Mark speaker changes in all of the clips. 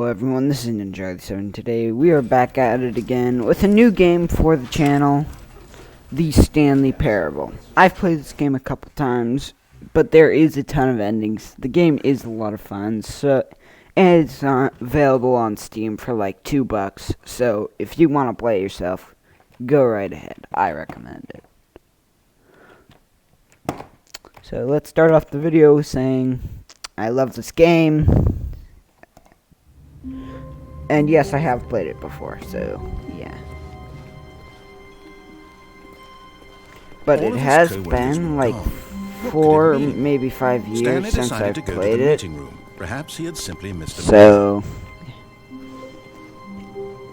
Speaker 1: Hello everyone, this is Ninja7. Today we are back at it again with a new game for the channel, the Stanley Parable. I've played this game a couple times, but there is a ton of endings. The game is a lot of fun, and it's available on Steam for like $2. So if you want to play it yourself, go right ahead. I recommend it. So let's start off the video saying I love this game. And yes, I have played it before, so yeah. But it has been like 4, maybe 5 years since I've played it.
Speaker 2: Perhaps he had simply missed a
Speaker 1: so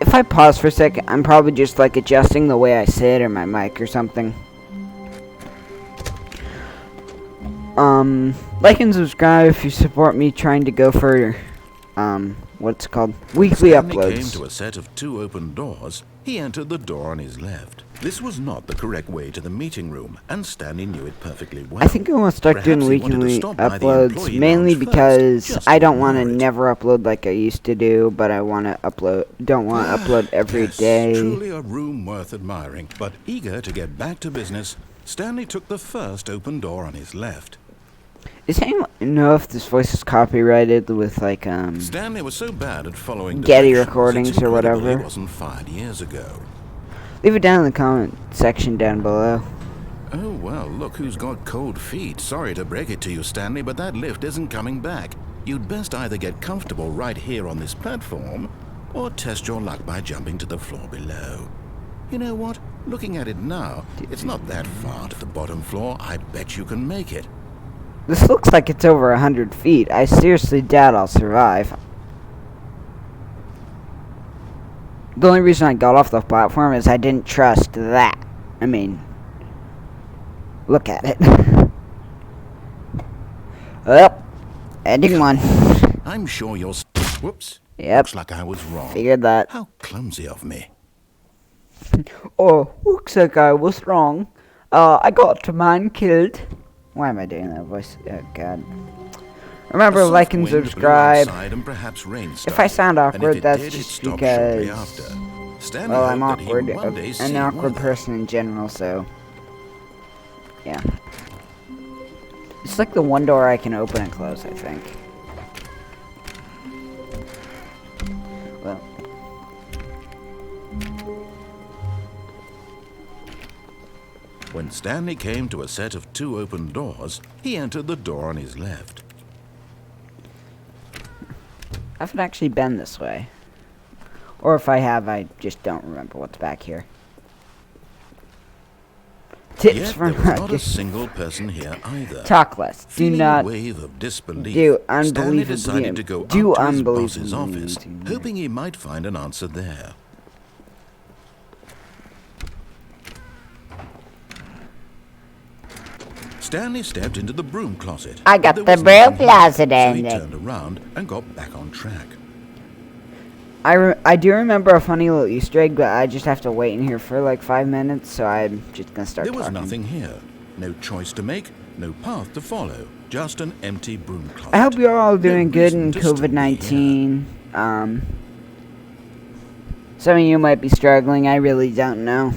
Speaker 1: if I pause for a second, I'm probably just like adjusting the way I sit or my mic or something. Like and subscribe if you support me trying to go for what's called weekly uploads.
Speaker 2: Came to a set of 2 open doors. He entered the door on his left. This was not the correct way to the meeting room, and Stanley knew it perfectly well.
Speaker 1: I think I want to start doing weekly uploads, mainly because I don't want to never upload like I used to do, but I want to don't want to upload every day.
Speaker 2: Truly a room worth admiring, but eager to get back to business, Stanley took the first open door on his left.
Speaker 1: Does anyone know if this voice is copyrighted with like
Speaker 2: Stanley was so bad at following
Speaker 1: Getty recordings or whatever?
Speaker 2: He wasn't fired years ago.
Speaker 1: Leave it down in the comment section down below.
Speaker 2: Oh well, look who's got cold feet. Sorry to break it to you, Stanley, but that lift isn't coming back. You'd best either get comfortable right here on this platform, or test your luck by jumping to the floor below. You know what? Looking at it now, it's not that far to the bottom floor. I bet you can make it.
Speaker 1: This looks like it's over 100 feet. I seriously doubt I'll survive. The only reason I got off the platform is I didn't trust that. I mean, look at it. Well, ending 1.
Speaker 2: I'm sure you're... Whoops.
Speaker 1: Yep.
Speaker 2: Looks like I was wrong.
Speaker 1: Figured that.
Speaker 2: How clumsy of me.
Speaker 1: Oh, looks like I was wrong. I got a man killed. Why am I doing that voice? Oh, God. Remember, like and subscribe. If I sound awkward, that's just because, well, I'm awkward. An awkward person in general, so, yeah. It's like the one door I can open and close, I think. Well.
Speaker 2: When Stanley came to a set of 2 open doors, he entered the door on his left.
Speaker 1: I haven't actually been this way. Or if I have, I just don't remember what's back here. Tips for
Speaker 2: not a single person here either.
Speaker 1: Talk less. Do not
Speaker 2: wave of disbelief.
Speaker 1: Do
Speaker 2: Stanley decided to go up to his boss's office, hoping he might find an answer there. Stanley stepped into the broom closet.
Speaker 1: I got the broom closet in.
Speaker 2: So he turned around and got back on track.
Speaker 1: I do remember a funny little Easter egg, but I just have to wait in here for like 5 minutes, so I'm just gonna start talking.
Speaker 2: There was nothing here. No choice to make, no path to follow. Just an empty broom closet.
Speaker 1: I hope you're all doing good in COVID-19. Some of you might be struggling. I really don't know.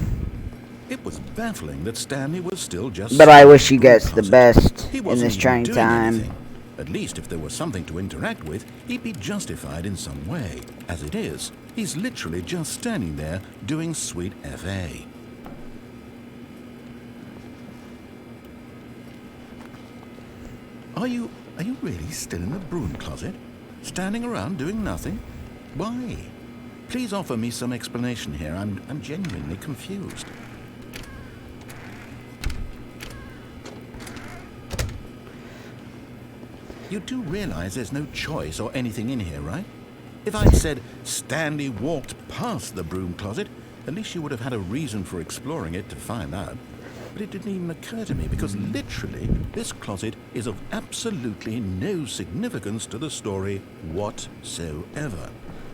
Speaker 2: It was baffling that Stanley was still just...
Speaker 1: But I wish you guys the best in this trying time.
Speaker 2: Anything. At least if there was something to interact with, he'd be justified in some way. As it is, he's literally just standing there doing sweet FA. Are you really still in the broom closet? Standing around doing nothing? Why? Please offer me some explanation here. I'm genuinely confused. You do realize there's no choice or anything in here, right? If I'd said Stanley walked past the broom closet, at least you would have had a reason for exploring it to find out. But it didn't even occur to me because literally this closet is of absolutely no significance to the story whatsoever.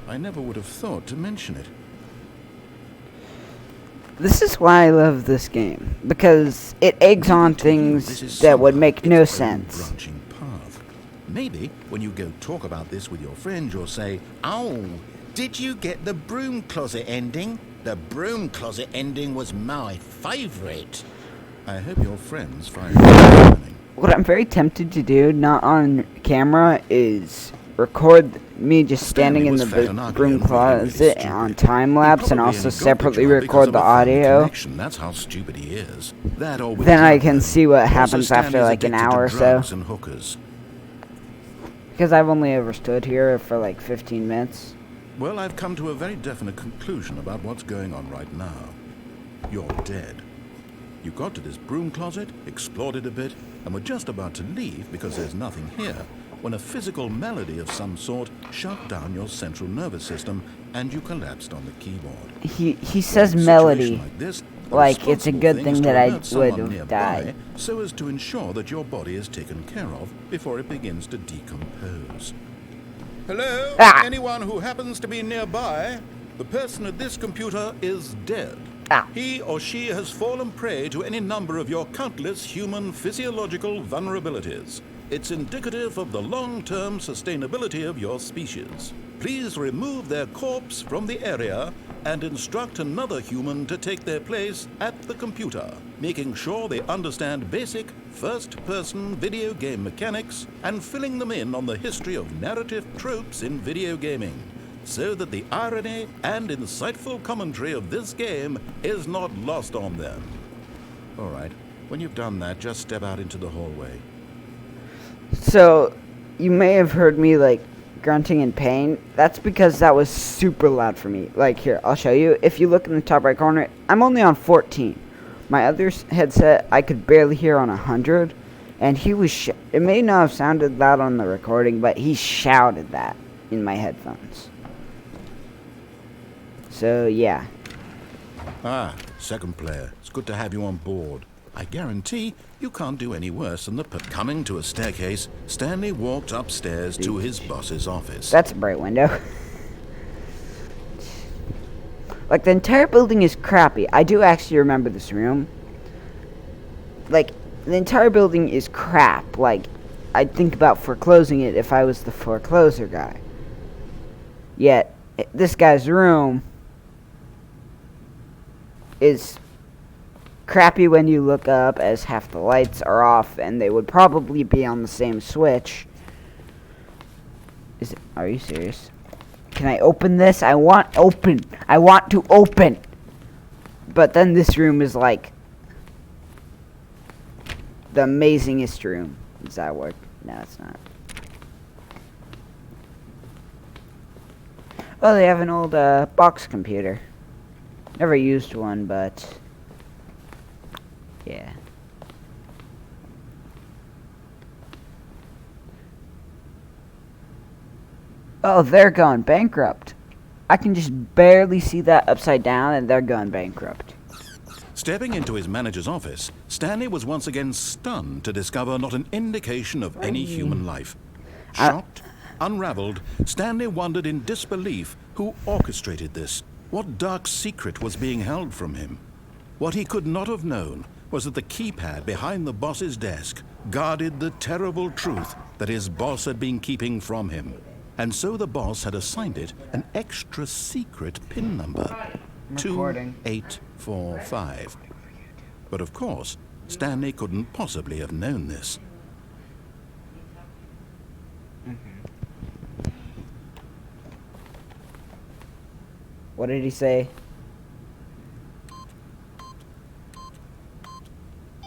Speaker 2: I never would have thought to mention it.
Speaker 1: This is why I love this game, because it eggs on things that would make no sense.
Speaker 2: Maybe when you go talk about this with your friend, you'll say, "Oh, did you get the broom closet ending? The broom closet ending was my favorite." I hope your friends find it funny.
Speaker 1: What I'm very tempted to do, not on camera, is record me just standing in the broom closet on time lapse, and also separately record the audio.
Speaker 2: That's how stupid he is.
Speaker 1: Then I can see what happens after like an hour or so. Because I've only ever stood here for like 15 minutes.
Speaker 2: Well, I've come to a very definite conclusion about what's going on right now. You're dead. You got to this broom closet, explored it a bit, and were just about to leave because there's nothing here, when a physical malady of some sort shut down your central nervous system and you collapsed on the keyboard.
Speaker 1: He says melody, like it's a good thing that I would have died.
Speaker 2: So as to ensure that your body is taken care of before it begins to decompose. Hello? Anyone who happens to be nearby? The person at this computer is dead. He or she has fallen prey to any number of your countless human physiological vulnerabilities. It's indicative of the long-term sustainability of your species. Please remove their corpse from the area and instruct another human to take their place at the computer, making sure they understand basic first-person video game mechanics and filling them in on the history of narrative tropes in video gaming, so that the irony and insightful commentary of this game is not lost on them. All right, when you've done that, just step out into the hallway.
Speaker 1: So, you may have heard me, like, grunting in pain. That's because that was super loud for me. Like, here, I'll show you. If you look in the top right corner, I'm only on 14. My other headset, I could barely hear on 100. And he was, it may not have sounded loud on the recording, but he shouted that in my headphones. So, yeah.
Speaker 2: Second player. It's good to have you on board. I guarantee you can't do any worse than coming to a staircase. Stanley walked upstairs to his boss's office.
Speaker 1: That's a bright window. Like, the entire building is crappy. I do actually remember this room. Like, the entire building is crap. Like, I'd think about foreclosing it if I was the foreclosure guy. Yet, this guy's room is crappy when you look up, as half the lights are off and they would probably be on the same switch. Are you serious? Can I open this? I want to open. But then this room is like the amazingest room. Does that work? No, it's not. Oh, they have an old box computer. Never used one, but yeah. Oh, they're going bankrupt. I can just barely see that upside down, and they're going bankrupt.
Speaker 2: Stepping into his manager's office, Stanley was once again stunned to discover not an indication of any human life. Shocked, unraveled, Stanley wondered in disbelief who orchestrated this. What dark secret was being held from him? What he could not have known was that the keypad behind the boss's desk guarded the terrible truth that his boss had been keeping from him. And so the boss had assigned it an extra secret PIN number, 2845. But of course, Stanley couldn't possibly have known this.
Speaker 1: What did he say?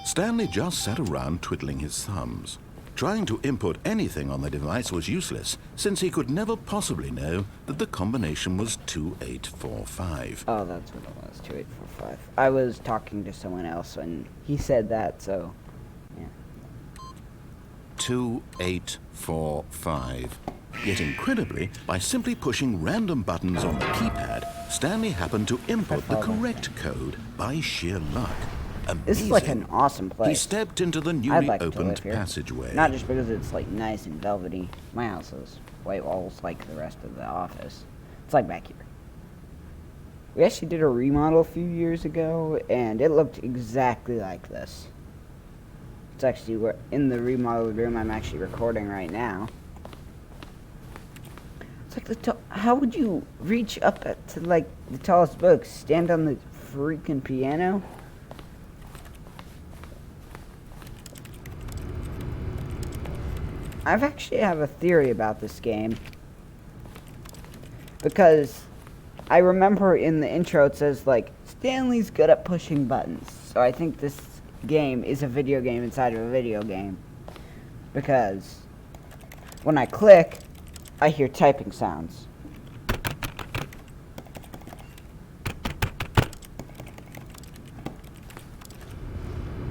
Speaker 2: Stanley just sat around twiddling his thumbs. Trying to input anything on the device was useless, since he could never possibly know that the combination was 2845.
Speaker 1: Oh, that's what it was, 2845. I was talking to someone else, and he said that, so, yeah.
Speaker 2: 2845. Yet incredibly, by simply pushing random buttons on the keypad, Stanley happened to input the correct code by sheer luck. Amazing.
Speaker 1: This is like an awesome place.
Speaker 2: He stepped into the newly opened passageway.
Speaker 1: Not just because it's like nice and velvety. My house is white walls like the rest of the office. It's like back here. We actually did a remodel a few years ago, and it looked exactly like this. It's actually where in the remodeled room I'm actually recording right now. It's like how would you reach up to like the tallest book? Stand on the freaking piano? I've actually have a theory about this game. Because I remember in the intro it says like, Stanley's good at pushing buttons. So I think this game is a video game inside of a video game. Because when I click, I hear typing sounds.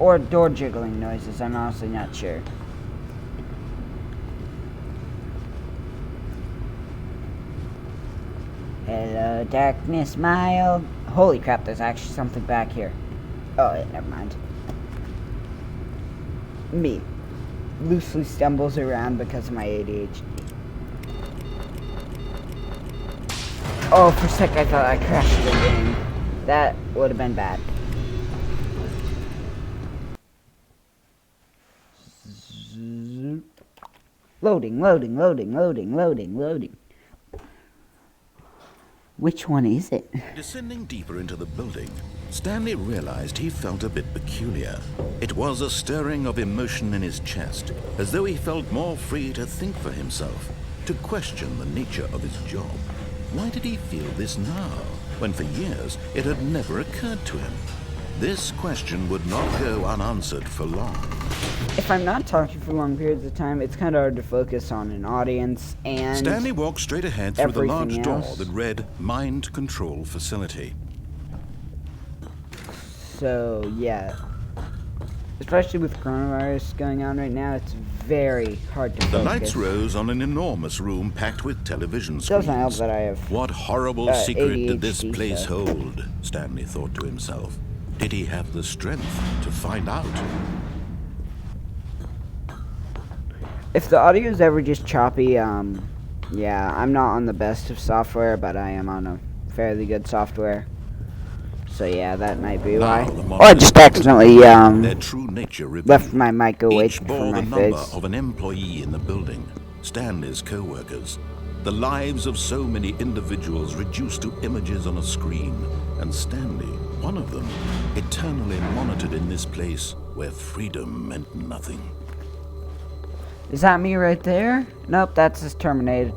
Speaker 1: Or door jiggling noises, I'm honestly not sure. Hello, darkness, my old... Holy crap, there's actually something back here. Oh, yeah, never mind. Me loosely stumbles around because of my ADHD. Oh, for a sec I thought I crashed the game. That would have been bad. Loading, loading, loading, loading, loading, loading. Which one is it?
Speaker 2: Descending deeper into the building, Stanley realized he felt a bit peculiar. It was a stirring of emotion in his chest, as though he felt more free to think for himself, to question the nature of his job. Why did he feel this now, when for years it had never occurred to him? This question would not go unanswered for long.
Speaker 1: If I'm not talking for long periods of time, it's kind of hard to focus on an audience and
Speaker 2: Stanley walked straight ahead through the large door
Speaker 1: else.
Speaker 2: that read Mind Control Facility.
Speaker 1: So, yeah. Especially with coronavirus going on right now, it's very hard to focus.
Speaker 2: The lights rose on an enormous room packed with television screens.
Speaker 1: Doesn't help that I have
Speaker 2: What horrible secret
Speaker 1: ADHD,
Speaker 2: did this place hold? Stanley thought to himself. Did he have the strength to find out?
Speaker 1: If the audio is ever just choppy, yeah, I'm not on the best of software, but I am on a fairly good software. So yeah, that might be why. Or I just accidentally,
Speaker 2: their true nature
Speaker 1: left my mic away
Speaker 2: Each bore
Speaker 1: from my
Speaker 2: the number
Speaker 1: face.
Speaker 2: of an employee in the building, Stanley's co-workers. The lives of so many individuals reduced to images on a screen, and Stanley, one of them, eternally monitored in this place where freedom meant nothing.
Speaker 1: Is that me right there? Nope, that's just terminated.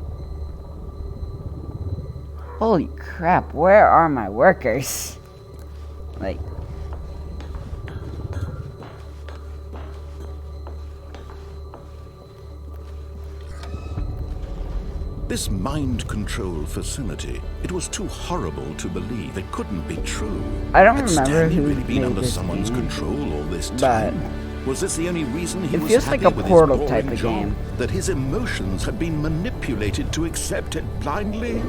Speaker 1: Holy crap, where are my workers? Like...
Speaker 2: This mind control facility, it was too horrible to believe. It couldn't be true.
Speaker 1: I don't
Speaker 2: Had
Speaker 1: remember
Speaker 2: Stanley
Speaker 1: who
Speaker 2: really been
Speaker 1: made
Speaker 2: under
Speaker 1: this
Speaker 2: someone's
Speaker 1: game,
Speaker 2: control all this
Speaker 1: but
Speaker 2: time? Was this the only reason he
Speaker 1: it
Speaker 2: was
Speaker 1: feels
Speaker 2: happy
Speaker 1: like a
Speaker 2: with
Speaker 1: Portal
Speaker 2: his
Speaker 1: type
Speaker 2: boring
Speaker 1: of
Speaker 2: job?
Speaker 1: game.
Speaker 2: That his emotions had been manipulated to accept it blindly?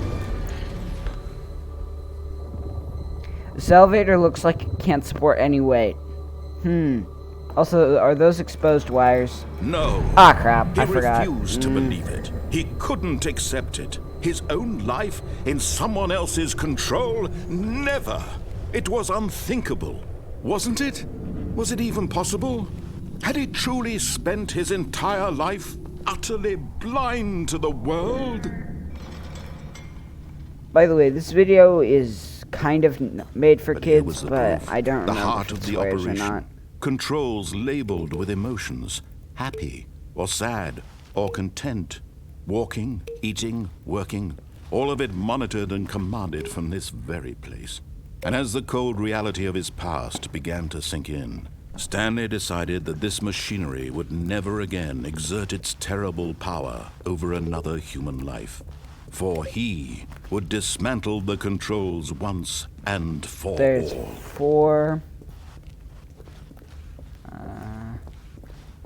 Speaker 1: This elevator looks like it can't support any weight. Also, are those exposed wires?
Speaker 2: No.
Speaker 1: Ah, crap,
Speaker 2: He
Speaker 1: I forgot.
Speaker 2: refused to believe it. He couldn't accept it. His own life in someone else's control? Never. It was unthinkable. Wasn't it? Was it even possible? Had he truly spent his entire life utterly blind to the world?
Speaker 1: By the way, this video is kind of made for
Speaker 2: But here
Speaker 1: kids,
Speaker 2: was the
Speaker 1: but
Speaker 2: proof.
Speaker 1: I don't
Speaker 2: The
Speaker 1: remember
Speaker 2: heart
Speaker 1: if
Speaker 2: of
Speaker 1: it
Speaker 2: the
Speaker 1: swears or
Speaker 2: operation.
Speaker 1: not.
Speaker 2: Controls labeled with emotions. Happy or sad or content. Walking, eating, working. All of it monitored and commanded from this very place. And as the cold reality of his past began to sink in, Stanley decided that this machinery would never again exert its terrible power over another human life. For he would dismantle the controls once and for
Speaker 1: There's
Speaker 2: all.
Speaker 1: 4.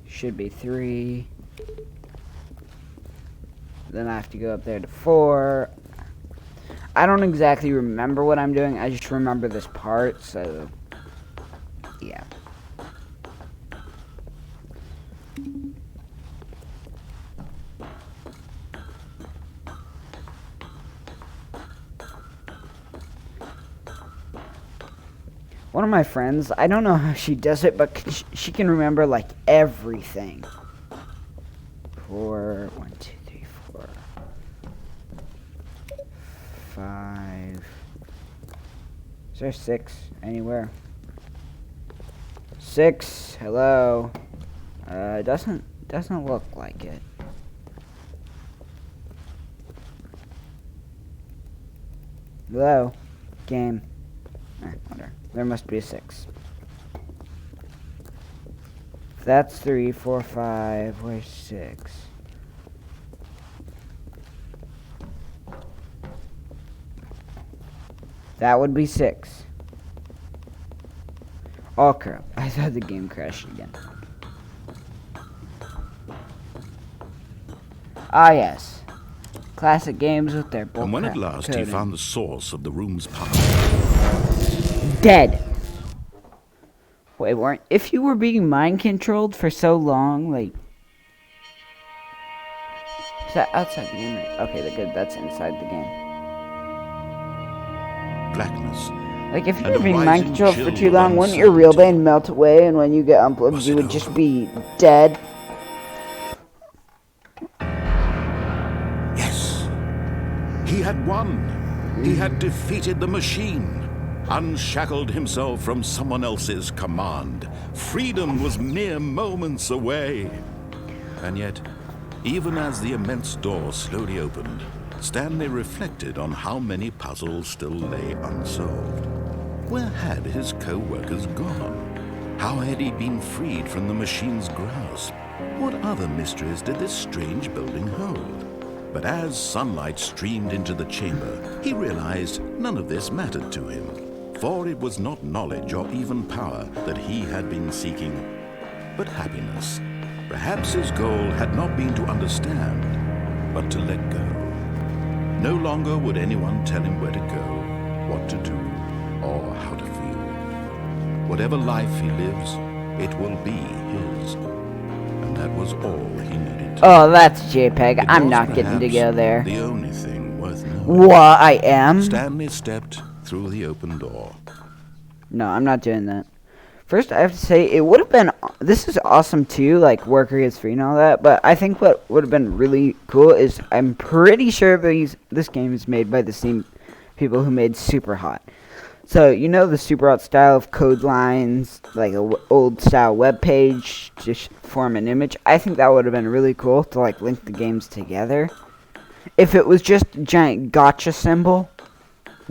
Speaker 1: Should be 3. Then I have to go up there to 4. I don't exactly remember what I'm doing. I just remember this part, so yeah. One of my friends, I don't know how she does it, but she can remember, like, everything. 4, 1, 2, 3, 4, 5. Is there 6 anywhere? 6. Hello. Doesn't look like it. Hello. Game. Whatever. There must be a 6. That's 3, 4, 5. Where's 6? That would be 6. Oh crap. I thought the game crashed again. Ah yes. Classic games with their bullcrap.
Speaker 2: And when at last
Speaker 1: coding.
Speaker 2: he found the source of the room's power.
Speaker 1: Dead. Wait, weren't... If you were being mind controlled for so long, like... Is that outside the game? Right? Okay, good. That's inside the game.
Speaker 2: Blackness.
Speaker 1: Like, if you
Speaker 2: And
Speaker 1: were being
Speaker 2: rising
Speaker 1: mind controlled for
Speaker 2: chill
Speaker 1: too
Speaker 2: of
Speaker 1: long, wouldn't your real
Speaker 2: uncertainty.
Speaker 1: brain melt away, and when you get unplugged,
Speaker 2: Was
Speaker 1: you
Speaker 2: it
Speaker 1: would just
Speaker 2: over?
Speaker 1: be dead?
Speaker 2: Yes. He had won. He had defeated the machine. Unshackled himself from someone else's command. Freedom was mere moments away. And yet, even as the immense door slowly opened, Stanley reflected on how many puzzles still lay unsolved. Where had his co-workers gone? How had he been freed from the machine's grasp? What other mysteries did this strange building hold? But as sunlight streamed into the chamber, he realized none of this mattered to him. For it was not knowledge or even power that he had been seeking, but happiness. Perhaps his goal had not been to understand, but to let go. No longer would anyone tell him where to go, what to do, or how to feel. Whatever life he lives, it will be his. And that was all he needed to
Speaker 1: Oh, that's JPEG.
Speaker 2: It
Speaker 1: I'm
Speaker 2: was
Speaker 1: not getting
Speaker 2: perhaps
Speaker 1: to go there.
Speaker 2: The only thing worth knowing.
Speaker 1: What? I am?
Speaker 2: Stanley stepped through the open door.
Speaker 1: No, I'm not doing that. First, I have to say, it would have been... This is awesome, too, like, worker gets free and all that, but I think what would have been really cool is... I'm pretty sure this game is made by the same people who made Super Hot. So, you know the Super Hot style of code lines, like an old-style web page, just form an image? I think that would have been really cool to, like, link the games together. If it was just a giant gotcha symbol...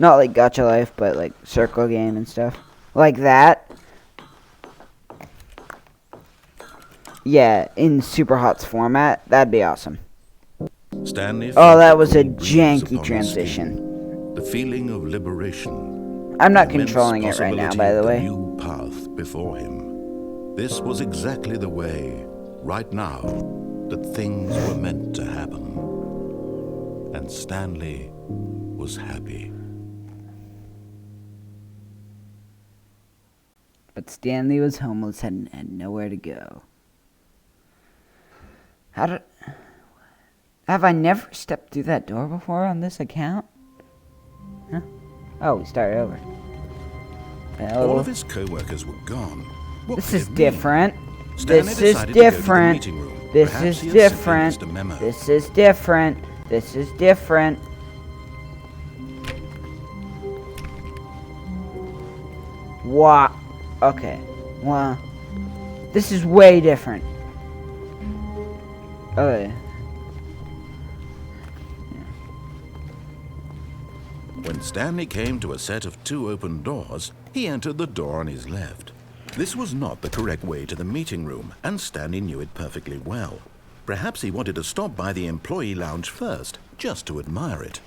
Speaker 1: Not like Gacha Life, but like circle game and stuff. Like that. Yeah, in Super Hot's format. That'd be awesome.
Speaker 2: Stanley
Speaker 1: Oh,
Speaker 2: felt
Speaker 1: that
Speaker 2: the
Speaker 1: was a
Speaker 2: cool breeze
Speaker 1: janky
Speaker 2: upon his
Speaker 1: transition.
Speaker 2: skin, the feeling of liberation.
Speaker 1: I'm not
Speaker 2: the immense
Speaker 1: controlling it right now,
Speaker 2: possibility
Speaker 1: by the
Speaker 2: of
Speaker 1: way.
Speaker 2: new path before him. This was exactly the way, right now, that things were meant to happen. And Stanley was happy.
Speaker 1: But Stanley was homeless and had nowhere to go. Have I never stepped through that door before on this account? Huh? Oh, we started over. Well,
Speaker 2: All of his co-workers were gone. What
Speaker 1: this
Speaker 2: could
Speaker 1: is
Speaker 2: it mean?
Speaker 1: different.
Speaker 2: Stanley
Speaker 1: This is
Speaker 2: decided to go to the
Speaker 1: different.
Speaker 2: meeting room.
Speaker 1: This
Speaker 2: Perhaps
Speaker 1: is
Speaker 2: he had simply
Speaker 1: different.
Speaker 2: missed a memo.
Speaker 1: This is different. This is different. What? Okay. Well, this is way different. Okay.
Speaker 2: When Stanley came to a set of 2 open doors, he entered the door on his left. This was not the correct way to the meeting room, and Stanley knew it perfectly well. Perhaps he wanted to stop by the employee lounge first, just to admire it.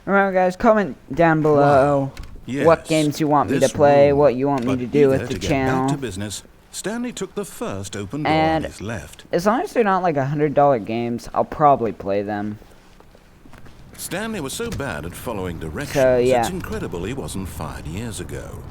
Speaker 1: Remember, guys, comment down below
Speaker 2: Yes,
Speaker 1: what games you want me to
Speaker 2: this
Speaker 1: play,
Speaker 2: room.
Speaker 1: what you want me
Speaker 2: But
Speaker 1: to do
Speaker 2: eager
Speaker 1: with the
Speaker 2: to get back
Speaker 1: channel.
Speaker 2: to business, Stanley took the first open door
Speaker 1: And
Speaker 2: on his left.
Speaker 1: as long as they're not like $100 games, I'll probably play them.
Speaker 2: Stanley was so bad at following directions,
Speaker 1: So, yeah.
Speaker 2: it's incredible he wasn't fired years ago.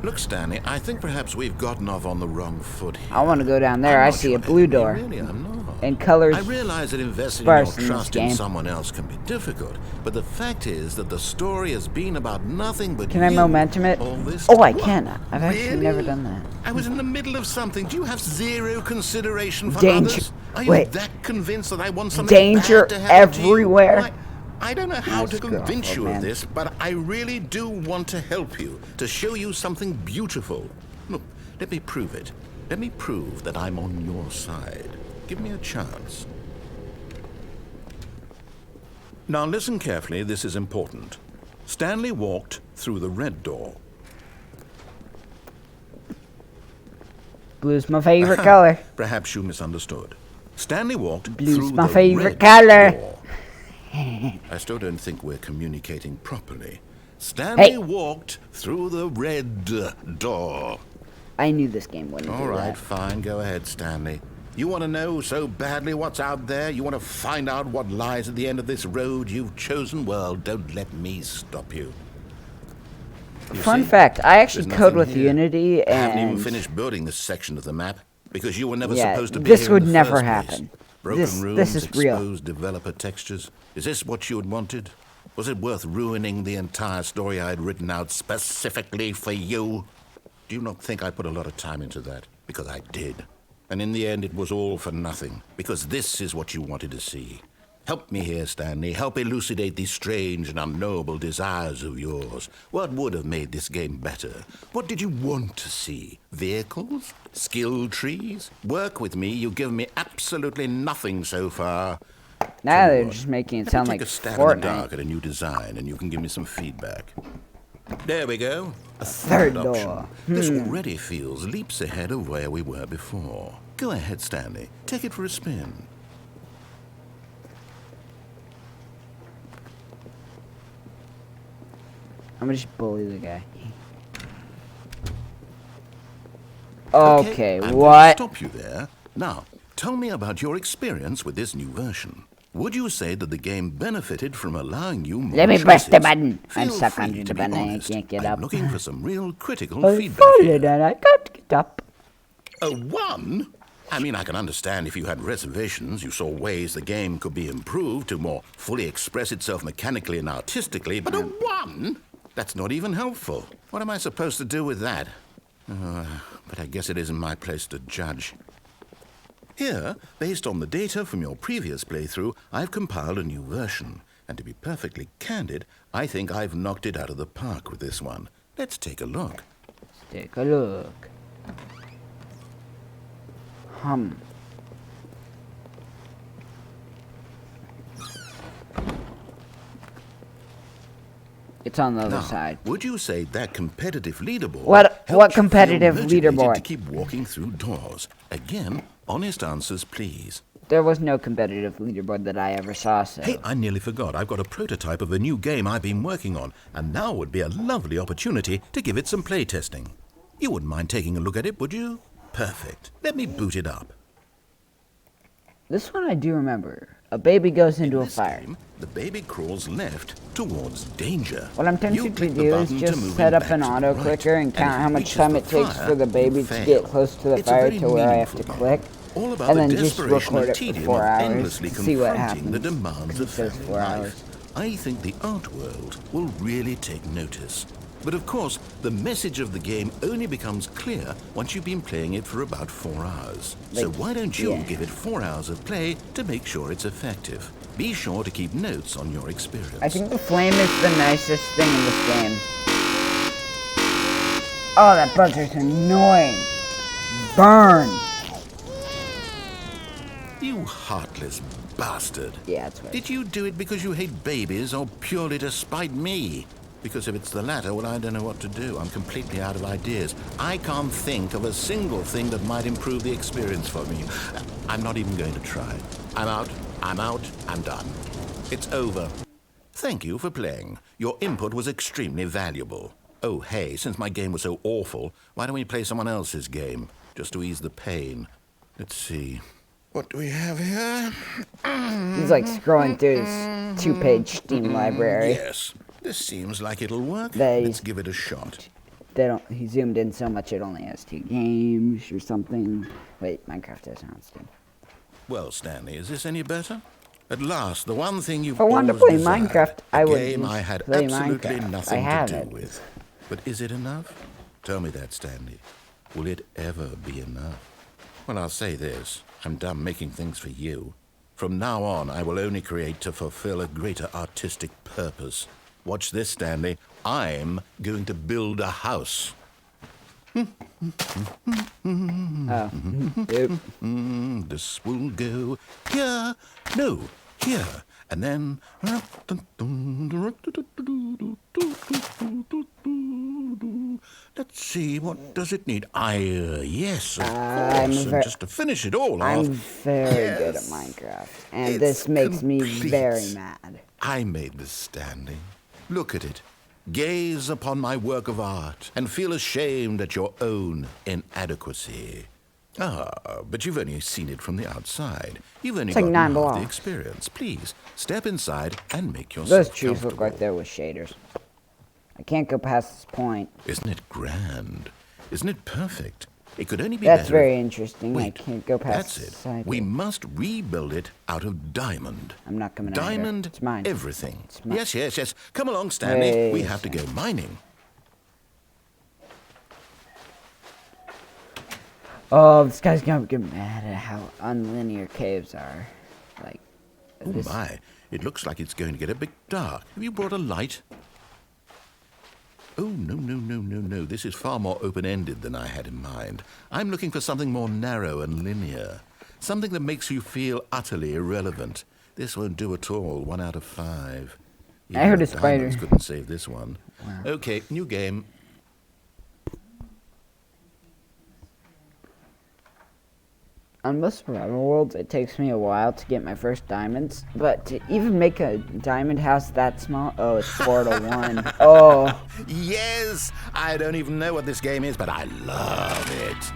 Speaker 2: Look, Stanley, I think perhaps we've gotten off on the wrong foot here.
Speaker 1: I want to go down there.
Speaker 2: I'm
Speaker 1: I
Speaker 2: not
Speaker 1: see
Speaker 2: sure
Speaker 1: a blue
Speaker 2: enemy,
Speaker 1: door.
Speaker 2: Really, I'm not.
Speaker 1: And colors
Speaker 2: I realize that investing your
Speaker 1: sparse in this
Speaker 2: trust in
Speaker 1: game.
Speaker 2: someone else can be difficult, but the fact is that the story has been about nothing but
Speaker 1: Can I
Speaker 2: you
Speaker 1: momentum it?
Speaker 2: all this
Speaker 1: Oh, I
Speaker 2: What?
Speaker 1: can. I've actually
Speaker 2: Really?
Speaker 1: never done that.
Speaker 2: I was in the middle of something. Do you have zero consideration for
Speaker 1: Danger.
Speaker 2: others? Are you
Speaker 1: Wait.
Speaker 2: that convinced that I want something
Speaker 1: Danger
Speaker 2: bad to happen to you?
Speaker 1: everywhere.
Speaker 2: Why, I don't know how to
Speaker 1: Screw off,
Speaker 2: convince
Speaker 1: old
Speaker 2: you
Speaker 1: man.
Speaker 2: of this, but I really do want to help you, to show you something beautiful. Look, let me prove it. Let me prove that I'm on your side. Give me a chance. Now listen carefully, this is important. Stanley walked through the red door.
Speaker 1: Blue's my favorite color.
Speaker 2: Perhaps you misunderstood. Stanley walked
Speaker 1: Blue's
Speaker 2: through
Speaker 1: my
Speaker 2: the
Speaker 1: favorite
Speaker 2: red
Speaker 1: color.
Speaker 2: door. I still don't think we're communicating properly. Stanley walked through the red door.
Speaker 1: I knew this game wouldn't
Speaker 2: All
Speaker 1: do
Speaker 2: right,
Speaker 1: that.
Speaker 2: fine. Go ahead, Stanley. You want to know so badly what's out there? You want to find out what lies at the end of this road you've chosen? Well, don't let me stop you.
Speaker 1: Fun fact, I actually
Speaker 2: There's
Speaker 1: code
Speaker 2: nothing
Speaker 1: with
Speaker 2: here.
Speaker 1: Unity
Speaker 2: I haven't even
Speaker 1: and
Speaker 2: finished building this section of the map because you were never
Speaker 1: Yeah,
Speaker 2: supposed to be
Speaker 1: this
Speaker 2: here
Speaker 1: would
Speaker 2: in the
Speaker 1: never
Speaker 2: first
Speaker 1: happen.
Speaker 2: place. Broken
Speaker 1: This
Speaker 2: rooms,
Speaker 1: is real.
Speaker 2: exposed developer textures. Is this what you had wanted? Was it worth ruining the entire story I had written out specifically for you? Do you not think I put a lot of time into that? Because I did. And in the end, it was all for nothing. Because this is what you wanted to see. Help me here, Stanley. Help elucidate these strange and unknowable desires of yours. What would have made this game better? What did you want to see? Vehicles? Skill trees? Work with me. You've given me absolutely nothing so far.
Speaker 1: now
Speaker 2: Tell you
Speaker 1: they're
Speaker 2: what,
Speaker 1: just making it
Speaker 2: let
Speaker 1: sound
Speaker 2: me
Speaker 1: like
Speaker 2: take a stab in the
Speaker 1: Fortnite.
Speaker 2: dark at a new design, and you can give me some feedback. There we go. A
Speaker 1: Third
Speaker 2: third
Speaker 1: door.
Speaker 2: option. This already feels leaps ahead of where we were before. Go ahead, Stanley. Take it for a spin.
Speaker 1: I'm gonna just bully the guy. Okay,
Speaker 2: I'm going to
Speaker 1: what?
Speaker 2: stop you there. Now, tell me about your experience with this new version. Would you say that the game benefited from allowing you more
Speaker 1: Let me press the
Speaker 2: choices?
Speaker 1: button. I'm
Speaker 2: Feel
Speaker 1: stuck
Speaker 2: free
Speaker 1: under
Speaker 2: to
Speaker 1: the
Speaker 2: be
Speaker 1: button. I
Speaker 2: honest.
Speaker 1: can't get
Speaker 2: I'm
Speaker 1: up.
Speaker 2: looking for some real critical
Speaker 1: I
Speaker 2: feedback
Speaker 1: folded
Speaker 2: here.
Speaker 1: and I can't get up.
Speaker 2: A 1? I mean, I can understand if you had reservations, you saw ways the game could be improved to more fully express itself mechanically and artistically, but a 1? That's not even helpful. What am I supposed to do with that? But I guess it isn't my place to judge. Here, based on the data from your previous playthrough, I've compiled a new version. And to be perfectly candid, I think I've knocked it out of the park with this one. Let's take a look.
Speaker 1: Take a look. It's on the other
Speaker 2: Now,
Speaker 1: side.
Speaker 2: would you say that competitive leaderboard?
Speaker 1: What
Speaker 2: helped you
Speaker 1: competitive
Speaker 2: feel motivated
Speaker 1: leaderboard?
Speaker 2: To keep walking through doors. Again, honest answers, please.
Speaker 1: There was no competitive leaderboard that I ever saw, so...
Speaker 2: Hey, I nearly forgot. I've got a prototype of a new game I've been working on, and now would be a lovely opportunity to give it some playtesting. You wouldn't mind taking a look at it, would you? Perfect. Let me boot it up.
Speaker 1: This one I do remember. A baby goes into a
Speaker 2: This
Speaker 1: fire.
Speaker 2: game, the baby crawls left towards danger.
Speaker 1: What I'm tempted
Speaker 2: You
Speaker 1: to
Speaker 2: click the
Speaker 1: do is
Speaker 2: button to
Speaker 1: just
Speaker 2: move
Speaker 1: set
Speaker 2: him
Speaker 1: up an
Speaker 2: back to
Speaker 1: auto
Speaker 2: the
Speaker 1: clicker
Speaker 2: right.
Speaker 1: and count
Speaker 2: if
Speaker 1: how
Speaker 2: he
Speaker 1: much
Speaker 2: reaches
Speaker 1: time
Speaker 2: the
Speaker 1: it takes
Speaker 2: fire,
Speaker 1: for the baby
Speaker 2: you
Speaker 1: to
Speaker 2: fail.
Speaker 1: get close to the
Speaker 2: It's a
Speaker 1: fire
Speaker 2: very
Speaker 1: to where I have to
Speaker 2: meaningful game.
Speaker 1: click.
Speaker 2: All about
Speaker 1: And
Speaker 2: the
Speaker 1: then just
Speaker 2: desperation
Speaker 1: record
Speaker 2: and
Speaker 1: it for
Speaker 2: tedium
Speaker 1: 4
Speaker 2: of
Speaker 1: hours
Speaker 2: endlessly
Speaker 1: to see what
Speaker 2: confronting the
Speaker 1: happens.
Speaker 2: demands of
Speaker 1: It says
Speaker 2: family
Speaker 1: 4
Speaker 2: life.
Speaker 1: hours.
Speaker 2: I think the art world will really take notice. But of course, the message of the game only becomes clear once you've been playing it for about 4 hours. So why don't you give it 4 hours of play to make sure it's effective? Be sure to keep notes on your experience.
Speaker 1: I think the flame is the nicest thing in this game. Oh, that buzzer's annoying. Burn.
Speaker 2: You heartless bastard.
Speaker 1: Yeah, that's what.
Speaker 2: Did you do it because you hate babies or purely to spite me? Because if it's the latter, well, I don't know what to do. I'm completely out of ideas. I can't think of a single thing that might improve the experience for me. I'm not even going to try. I'm out. I'm done. It's over. Thank you for playing. Your input was extremely valuable. Oh, hey, since my game was so awful, why don't we play someone else's game? Just to ease the pain. Let's see. What do we have here?
Speaker 1: He's like scrolling through his 2-page Steam library.
Speaker 2: Yes, this seems like it'll work.
Speaker 1: They-
Speaker 2: Let's give it a shot.
Speaker 1: He zoomed in so much it only has 2 games or something. Wait, Minecraft isn't on Steam.
Speaker 2: Well, Stanley, is this any better? At last, the one thing you've
Speaker 1: If I wanted to
Speaker 2: always
Speaker 1: play
Speaker 2: desired,
Speaker 1: Minecraft, I
Speaker 2: a
Speaker 1: would
Speaker 2: game
Speaker 1: just
Speaker 2: I had
Speaker 1: play
Speaker 2: absolutely
Speaker 1: Minecraft. I
Speaker 2: nothing to
Speaker 1: have
Speaker 2: do
Speaker 1: it.
Speaker 2: with. But is it enough? Tell me that, Stanley. Will it ever be enough? Well, I'll say this. I'm done making things for you. From now on, I will only create to fulfill a greater artistic purpose. Watch this, Stanley. I'm going to build a house.
Speaker 1: Oh. Yep.
Speaker 2: This will go here. No, here. And then... Let's see, what does it need? Yes, of course. And just to finish it all off...
Speaker 1: I'm very good at Minecraft. And this makes me very mad.
Speaker 2: I made this, Stanley. Look at it. Gaze upon my work of art and feel ashamed at your own inadequacy. Ah, but you've only seen it from the outside. You've only got half the experience. Please, step inside and make yourself
Speaker 1: Those trees look like they're with shaders. I can't go past this point.
Speaker 2: Isn't it grand? Isn't it perfect? It could only be
Speaker 1: That's
Speaker 2: better.
Speaker 1: very interesting.
Speaker 2: Wait,
Speaker 1: I can't go past
Speaker 2: that's
Speaker 1: the
Speaker 2: it.
Speaker 1: side.
Speaker 2: We must rebuild it out of diamond.
Speaker 1: I'm not coming out
Speaker 2: Diamond,
Speaker 1: here. It's mine.
Speaker 2: Everything.
Speaker 1: It's mine.
Speaker 2: Yes. Come along, Stanley.
Speaker 1: Wait.
Speaker 2: We have to go mining.
Speaker 1: Oh, this guy's gonna get mad at how unlinear caves are. Like,
Speaker 2: Oh my, it looks like it's going to get a bit dark. Have you brought a light? Oh, no. This is far more open-ended than I had in mind. I'm looking for something more narrow and linear. Something that makes you feel utterly irrelevant. This won't do at all. 1 out of 5.
Speaker 1: I heard a
Speaker 2: Even
Speaker 1: spider.
Speaker 2: diamonds couldn't save this one.
Speaker 1: Wow.
Speaker 2: Okay, new game.
Speaker 1: On most survival worlds, it takes me a while to get my first diamonds, but to even make a diamond house that small, oh, it's 4 to 1. Oh,
Speaker 2: Yes! I don't even know what this game is, but I love it.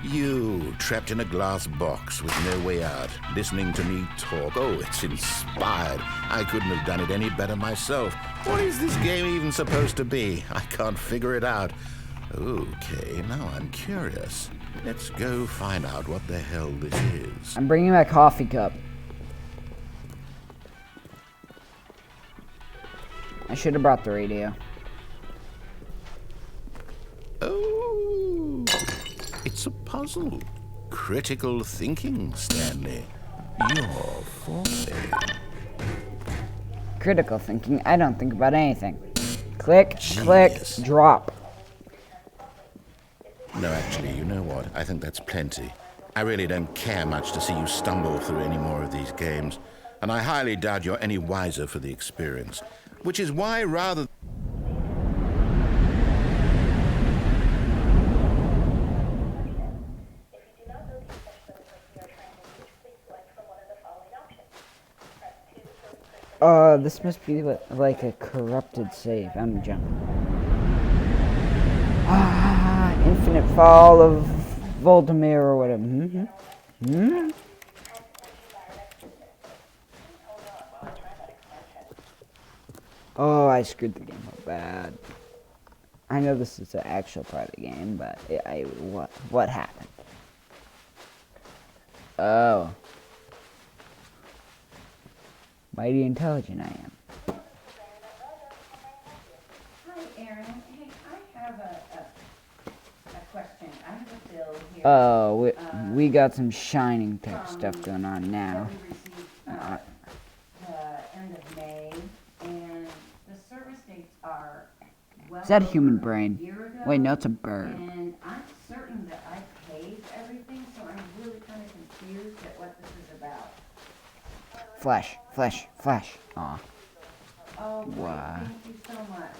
Speaker 2: You, trapped in a glass box with no way out, listening to me talk. Oh, it's inspired. I couldn't have done it any better myself. What is this game even supposed to be? I can't figure it out. Okay, now I'm curious. Let's go find out what the hell this is.
Speaker 1: I'm bringing my coffee cup. I should have brought the radio.
Speaker 2: Oh, it's a puzzle. Critical thinking, Stanley. Your forte.
Speaker 1: Critical thinking, I don't think about anything. Click,
Speaker 2: Genius.
Speaker 1: click, drop.
Speaker 2: No, actually, you know what? I think that's plenty. I really don't care much to see you stumble through any more of these games, and I highly doubt you're any wiser for the experience. Which is why, rather...
Speaker 1: This must be like a corrupted save. I'm jumping. Infinite fall of Voldemort or whatever. Oh, I screwed the game up bad. I know this is the actual part of the game, but what happened? Oh. Mighty intelligent I am.
Speaker 3: Hi, Aaron. Hey, I have a question. I have a bill here.
Speaker 1: Oh, we got some shining tech stuff going on now.
Speaker 3: That we received the end of May, and the service dates are well
Speaker 1: Is that a
Speaker 3: over
Speaker 1: human brain?
Speaker 3: a year ago,
Speaker 1: Wait, no, it's a bird.
Speaker 3: and I'm certain that I paid everything, so I'm really kind of confused at what this is about.
Speaker 1: Flash. Aw.
Speaker 3: Oh, great.
Speaker 1: Wow.
Speaker 3: Thank you so much.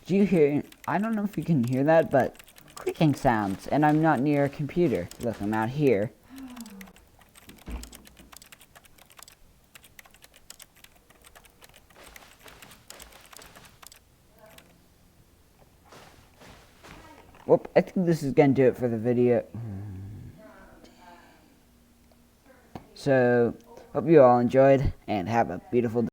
Speaker 1: Do you hear? I don't know if you can hear that, but clicking sounds, and I'm not near a computer. Look, I'm out here. Whoop, I think this is gonna do it for the video. So, hope you all enjoyed, and have a beautiful day.